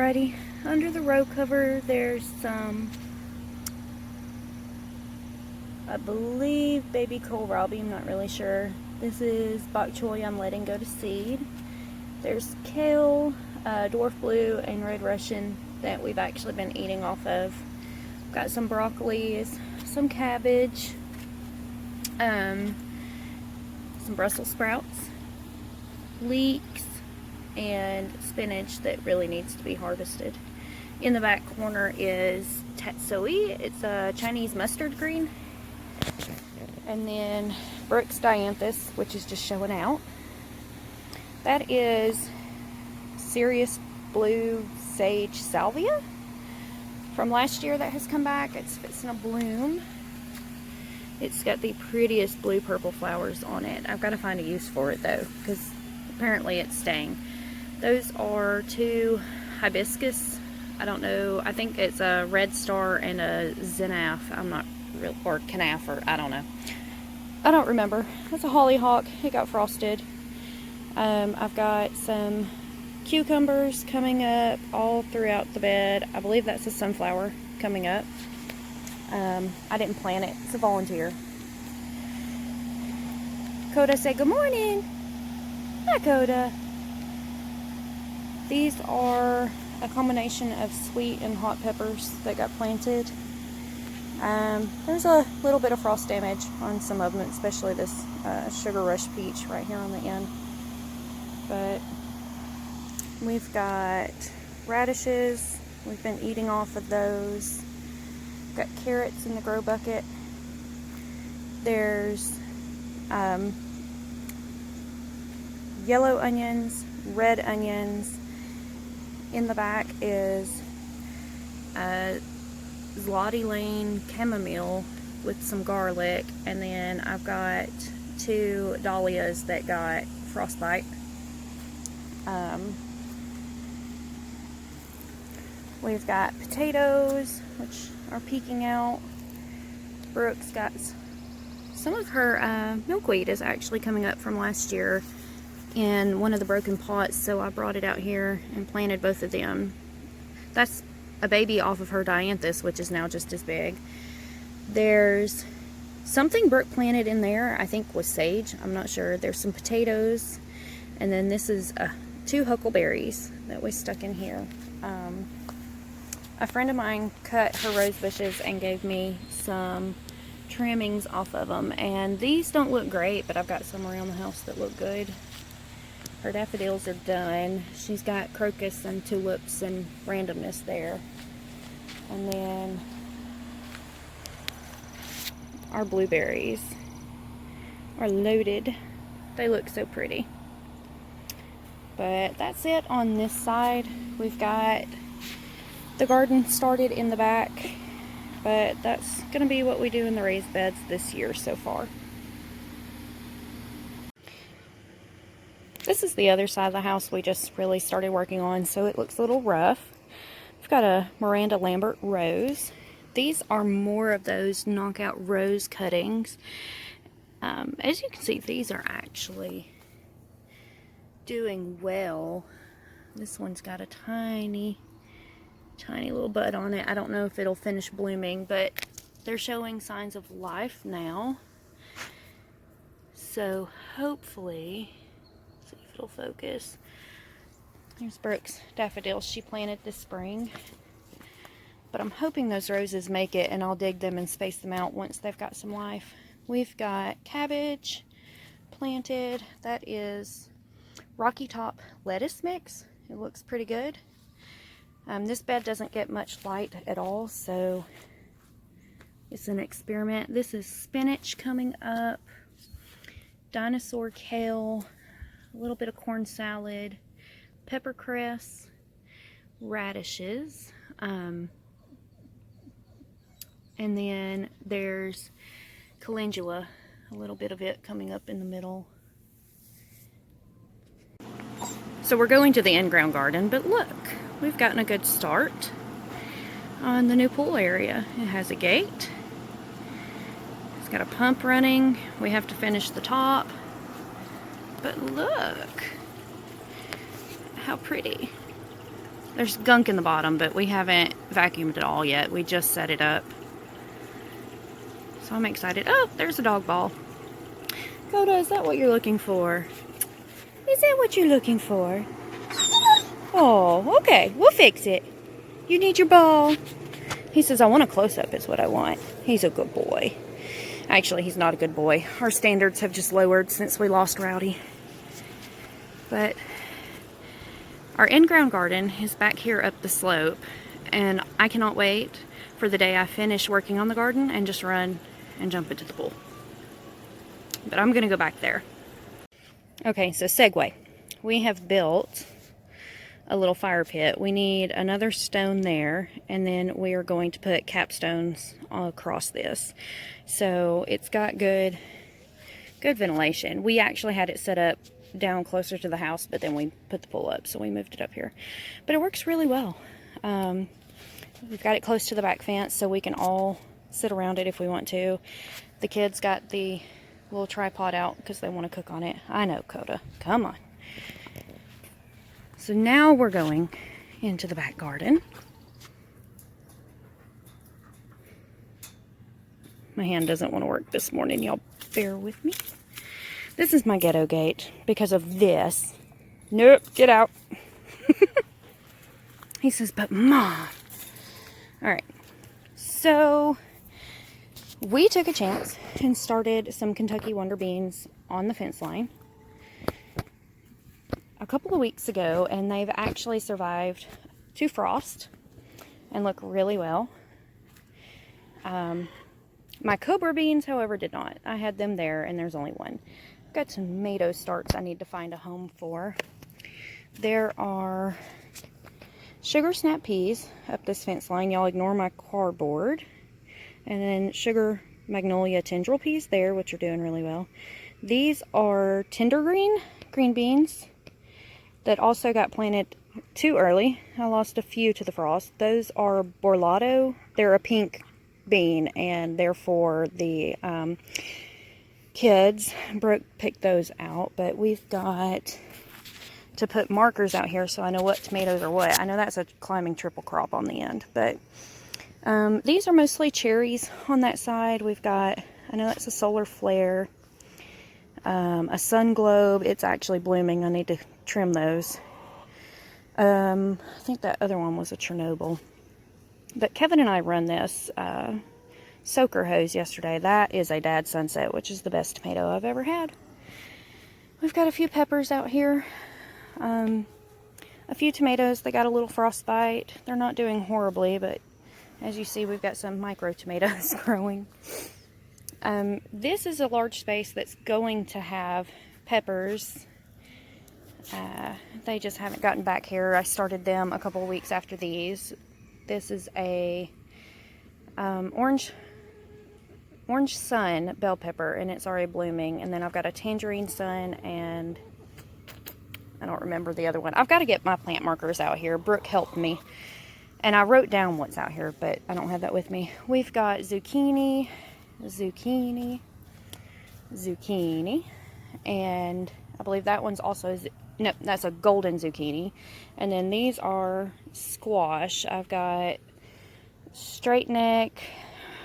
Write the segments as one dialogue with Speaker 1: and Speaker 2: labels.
Speaker 1: Alrighty, under the row cover there's some, I believe, baby kohlrabi, I'm not really sure. This is bok choy I'm letting go to seed. There's kale, dwarf blue, and red Russian that we've actually been eating off of. Got some broccoli, some cabbage, some Brussels sprouts, leeks, and spinach that really needs to be harvested. In the back corner is tatsoi. It's a Chinese mustard green. And then Brooks dianthus, which is just showing out. That is Sirius Blue Sage Salvia from last year that has come back. It's fixing to bloom. It's got the prettiest blue purple flowers on it. I've got to find a use for it though, because apparently it's staying. Those are two hibiscus. I don't know. I think it's a red star and a zenaf. I'm not real, or canaf, or I don't know. I don't remember. That's a hollyhock. It got frosted. I've got some cucumbers coming up all throughout the bed. I believe that's a sunflower coming up. I didn't plant it. It's a volunteer. Coda, say good morning. Hi, Coda. These are a combination of sweet and hot peppers that got planted. There's a little bit of frost damage on some of them, especially this Sugar Rush peach right here on the end. But we've got radishes. We've been eating off of those. Got carrots in the grow bucket. There's yellow onions, red onions. In the back is Zloty Lane chamomile with some garlic, and then I've got two dahlias that got frostbite. We've got potatoes, which are peeking out. Brooks got some of her milkweed is actually coming up from last year in one of the broken pots, so I brought it out here and planted both of them. That's a baby off of her dianthus, which is now just as big. There's something Brooke planted in there, I think was sage, I'm not sure. There's some potatoes, and then this is two huckleberries that we stuck in here. A friend of mine cut her rose bushes and gave me some trimmings off of them, and these don't look great, but I've got some around the house that look good. Her daffodils are done. She's got crocus and tulips and randomness there. And then our blueberries are loaded. They look so pretty. But that's it on this side. We've got the garden started in the back, but that's going to be what we do in the raised beds this year so far. This is the other side of the house we just really started working on, so it looks a little rough. We've got a Miranda Lambert rose. These are more of those knockout rose cuttings. As you can see, these are actually doing well. This one's got a tiny little bud on it. I don't know if it'll finish blooming, but they're showing signs of life now. So hopefully, see if it'll focus. There's Brooks daffodils she planted this spring. But I'm hoping those roses make it, and I'll dig them and space them out once they've got some life. We've got cabbage planted. That is Rocky Top lettuce mix. It looks pretty good. This bed doesn't get much light at all, so it's an experiment. This is spinach coming up, dinosaur kale, a little bit of corn salad, peppercress, radishes, and then there's calendula, a little bit of it coming up in the middle. So we're going to the in-ground garden, but look, we've gotten a good start on the new pool area. It has a gate. It's got a pump running. We have to finish the top. But look how pretty. There's gunk in the bottom, but we haven't vacuumed it all yet. We just set it up. So I'm excited. Oh, there's a dog ball. Coda, is that what you're looking for? Is that what you're looking for? Oh, okay. We'll fix it. You need your ball. He says, I want a close-up is what I want. He's a good boy. Actually, he's not a good boy. Our standards have just lowered since we lost Rowdy. But our in-ground garden is back here up the slope, and I cannot wait for the day I finish working on the garden and just run and jump into the pool. But I'm gonna go back there. Okay, so segue. We have built a little fire pit. We need another stone there, and then we are going to put capstones all across this. So it's got good ventilation. We actually had it set up down closer to the house, but then we put the pool up, so we moved it up here. But it works really well. We've got it close to the back fence, so we can all sit around it if we want to. The kids got the little tripod out because they want to cook on it. I know, Coda. Come on. So now we're going into the back garden. My hand doesn't want to work this morning. Y'all bear with me. This is my ghetto gate because of this. Nope, get out. He says, but Mom. All right. So we took a chance and started some Kentucky Wonder Beans on the fence line a couple of weeks ago, and they've actually survived 2 frosts and look really well. My Cobra beans, however, did not. I had them there, and there's only one. I've got tomato starts I need to find a home for. There are sugar snap peas up this fence line. Y'all ignore my cardboard. And then sugar magnolia tendril peas there, which are doing really well. These are tender green beans that also got planted too early. I lost a few to the frost. Those are borlato. They're a pink bean, and therefore the kids, Brooke picked those out. But we've got to put markers out here so I know what tomatoes are what. I know that's a climbing triple crop on the end, but these are mostly cherries on that side. We've got, I know that's a solar flare, a sun globe. It's actually blooming. I need to trim those. I think that other one was a Chernobyl. But Kevin and I run this soaker hose yesterday. That is a Dad Sunset, which is the best tomato I've ever had. We've got a few peppers out here. A few tomatoes. They got a little frostbite. They're not doing horribly, but as you see, we've got some micro tomatoes growing. This is a large space that's going to have peppers. They just haven't gotten back here. I started them a couple of weeks after these. This is a orange sun bell pepper, and it's already blooming. And then I've got a tangerine sun, and I don't remember the other one. I've got to get my plant markers out here. Brooke helped me, and I wrote down what's out here, but I don't have that with me. We've got zucchini, and I believe that one's also, no, that's a golden zucchini. And then these are squash. I've got straight neck,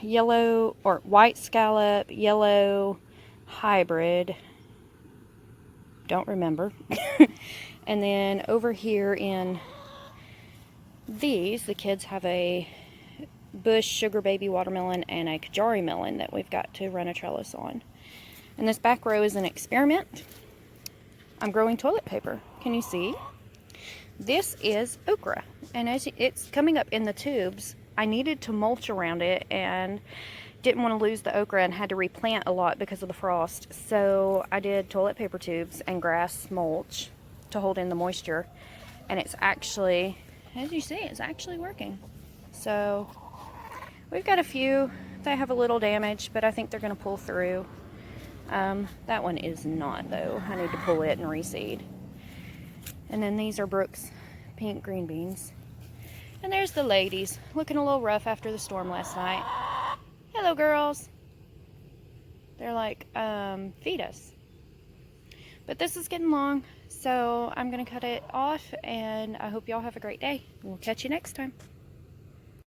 Speaker 1: yellow, or white scallop, yellow hybrid. Don't remember. And then over here in these, the kids have a bush sugar baby watermelon and a Kajari melon that we've got to run a trellis on. And this back row is an experiment. I'm growing toilet paper. Can you see? This is okra, and as it's coming up in the tubes, I needed to mulch around it and didn't want to lose the okra and had to replant a lot because of the frost. So I did toilet paper tubes and grass mulch to hold in the moisture, and it's actually, as you see, it's actually working. So we've got a few that have a little damage, but I think they're going to pull through. That one is not, though. I need to pull it and reseed. And then these are Brooke's pink green beans. And there's the ladies, looking a little rough after the storm last night. Hello, girls. They're like, feed us. But this is getting long. So I'm going to cut it off, and I hope y'all have a great day. We'll catch you next time.